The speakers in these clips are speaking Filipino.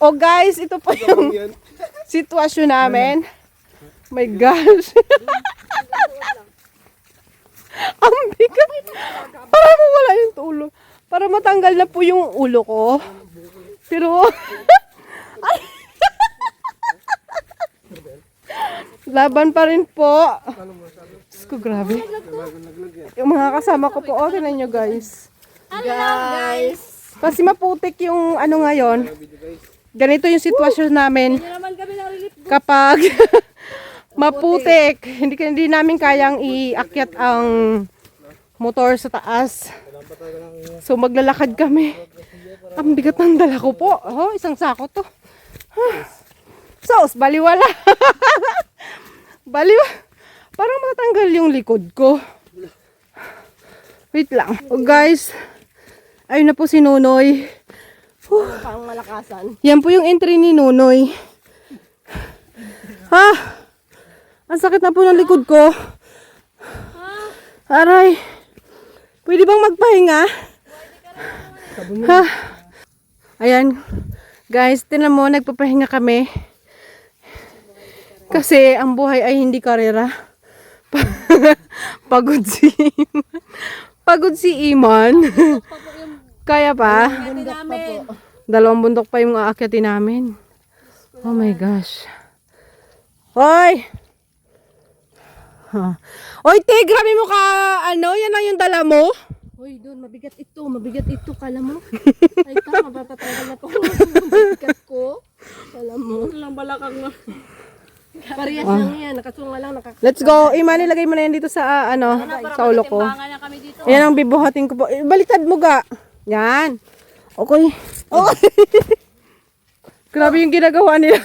Oh guys, ito po yung sitwasyon namin. My gosh. Ang bigat. Para mawala yung ulo. Para matanggal na po yung ulo ko. Pero laban pa rin po. Diyos ko, grabe. Yung mga kasama ko po, okay na nyo guys. Guys! Kasi maputik yung ano ngayon. Ganito yung sitwasyon namin. Kapag maputik, hindi namin kayang iakyat ang motor sa taas. So maglalakad kami. Ang bigat ng dala ko po. Oh, isang sako to. Sos, baliwala. Parang matanggal yung likod ko. Wait lang. Oh guys, ayun na po si Nunoy. Pang malakasan. Yan po yung entry ni Nunoy. Ha? Ang sakit na po ng likod ko. Aray. Pwede bang magpahinga? Ha? Ayan. Guys, tinan mo, nagpapahinga kami. Kasi ang buhay ay hindi karera. Pagod si Iman. Pagod si Iman. Kaya pa? Dalawang bundok pa yung aakyatin namin. Oh my gosh. Hoy! Huh. Oy, te, grabe mo ka, ano, yan lang yung dala mo? Hoy, doon, mabigat ito, kala mo. Ay, mapatatanggal na to. Mabigat ko. Kala mo. Lang balakang na. Parehas lang yan, nakasunga lang. Let's go. Iman, ilagay mo na yan dito sa, sa ulo ko. Yan ang bibuhatin ko po. Baliktad mo ga. Yan. Okay. Okay. Grabe yung ginagawa nila.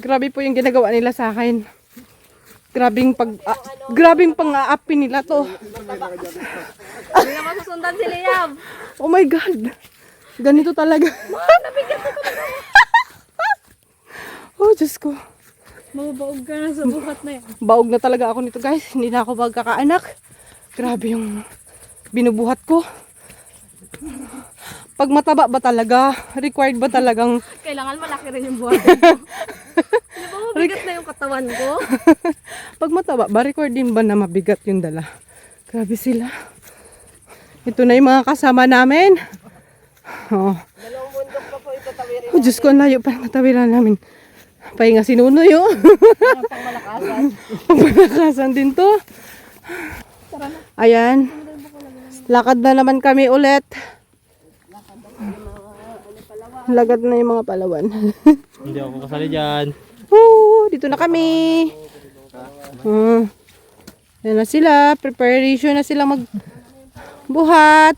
Grabe po yung ginagawa nila sa akin. Grabing pang-aapi nila to. Hindi na masusundan si Liam. Oh my God. Ganito talaga. Nabigyan ko talaga. Oh, Diyos ko. Mabaog ka na sa buhat na yan. Baog na talaga ako nito guys. Hindi na ako magkakaanak. Grabe yung binubuhat ko. Pag mataba ba talaga? Required ba talagang... Kailangan malaki rin yung buhat ko. Di ba mabigat na yung katawan ko? Pag mataba ba, required din ba na mabigat yung dala? Grabe sila. Ito na yung mga kasama namin. Oh. Dalawang bundok pa po ito tawirin. Oh, Diyos ko, ang layo pa ng tawiran namin. Pahinga si Nunoy, oh. Pang malakasan. Pagmalakasan din to. Ayan. Lakad na naman kami ulit. Lagad na yung mga Palawan. Hindi ako kasali dyan. Dito na kami. Yan na sila. Preparation na sila magbuhat.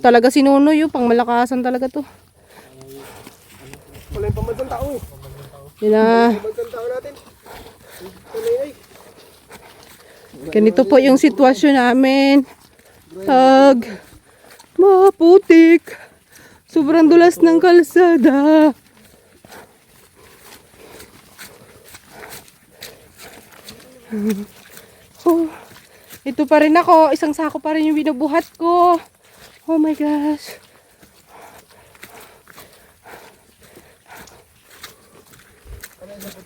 Talaga si Nunoy, oh. Pang malakasan talaga to. Wala yung pambansang tao eh. Yan na. Pambansang tao natin. Ganito po yung sitwasyon namin. Tag. Maputik. Sobrang dulas ng kalsada. Oh, ito pa rin ako. Isang sako pa rin yung binubuhat ko. Oh my gosh.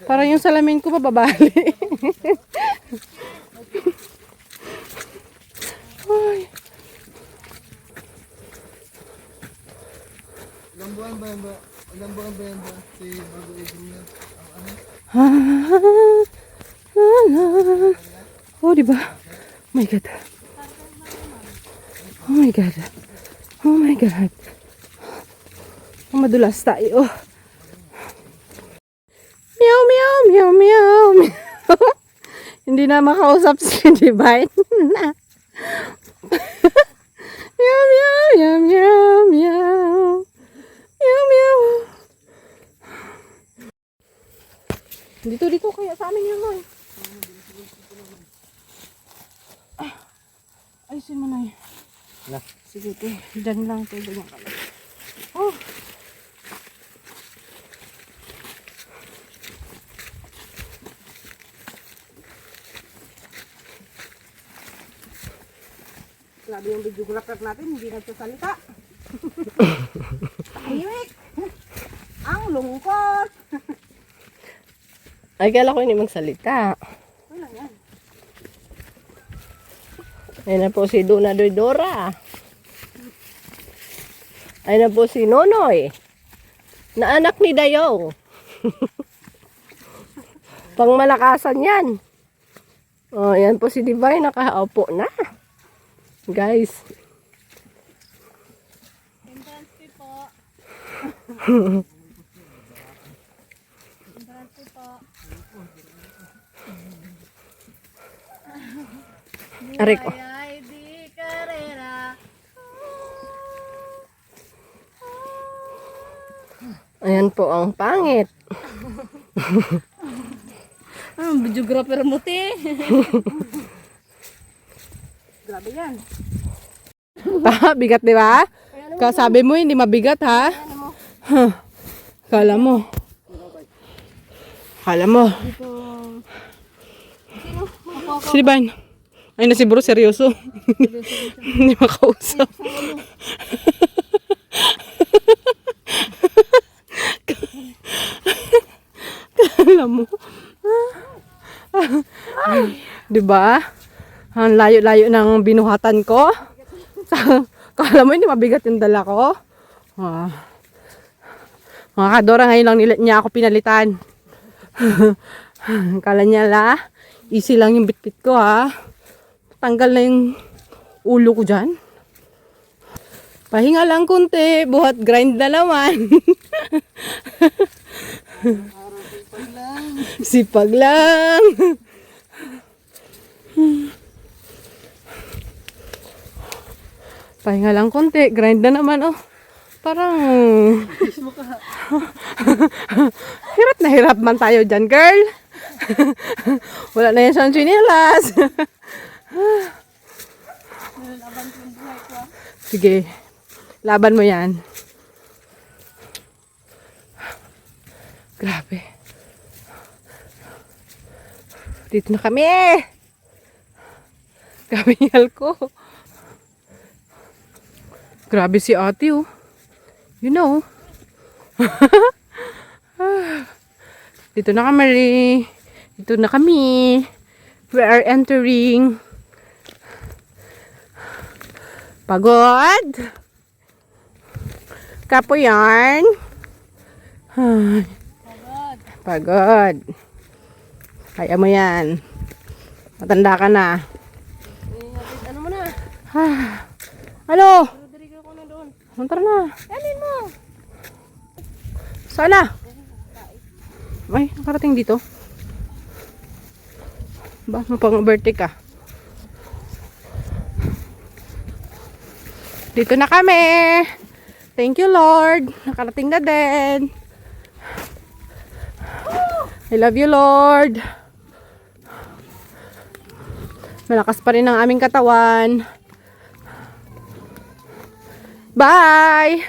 Parang yung salamin ko mababali. Ay. Ilang buwan ba yan ba? Ilang buwan ba yan ba? Si Bago Edwin na. Oh, diba? Oh my God. Oh my God. Oh my God. Oh, madulas tayo. Meow, meow, meow, meow. Hindi na makausap si Divine. Meow, meow, meow, meow, meow. Meow, meow. Dito kaya sa amin yun, Noy. Ayusin mo na yun. Sige, te. Diyan lang, te. Diyan ka lang. Oh. Grabe yung videographer natin, hindi nagsasalita. Tahimik. lungkot. Ay, kala ko hindi magsalita. Wala yan. Ayun na po si Duna Dora. Ayun na po si Nonoy. Na anak ni Dayo. Pangmalakasan yan. Oh, yan po si Divine. Nakaupo na. Guys. Entrance fee po. Entrance fee po. Aray ko. Ay, di karera. Ayan po ang pangit. Videographer mo, te. Grabe yan. Bigat, di ba? Kasabi mo, hindi mabigat, ha? Huh. Kala mo. Kala mo. Si Divine. Ay na si bro, seryoso. Hindi makausap. Kala mo. Diba? Ang layo-layo ng binuhatan ko. Kala mo hindi mabigat yung dala ko. Mga kadora, ngayon lang niya ako pinalitan. Kala niya easy lang yung bitbit ko, ha. Tanggal na yung ulo ko dyan. Pahinga lang kunti, buhat grind na naman. Sipag lang. Pahinga lang kunti, grind na naman, oh. Parang hirap na hirap man tayo dyan, girl. Wala na yan siyang chinilas. Sige, laban mo yan. Grabe. Dito na kami. Grabe yung ko. Grabe si ate, oh. You know. Dito na kami. Dito na kami. We are entering. Pagod. Kapo yarn. Pagod. Kaya mo yan. Matanda ka na. Ano mo na? Ano? Rodrigo ko na doon. Tara na. Kanin mo. Sana. Ay, nakarating dito. Ba, mapang-birthday ka. Dito na kami. Thank you, Lord. Nakarating na din. I love you, Lord. Malakas pa rin ang aming katawan. Bye!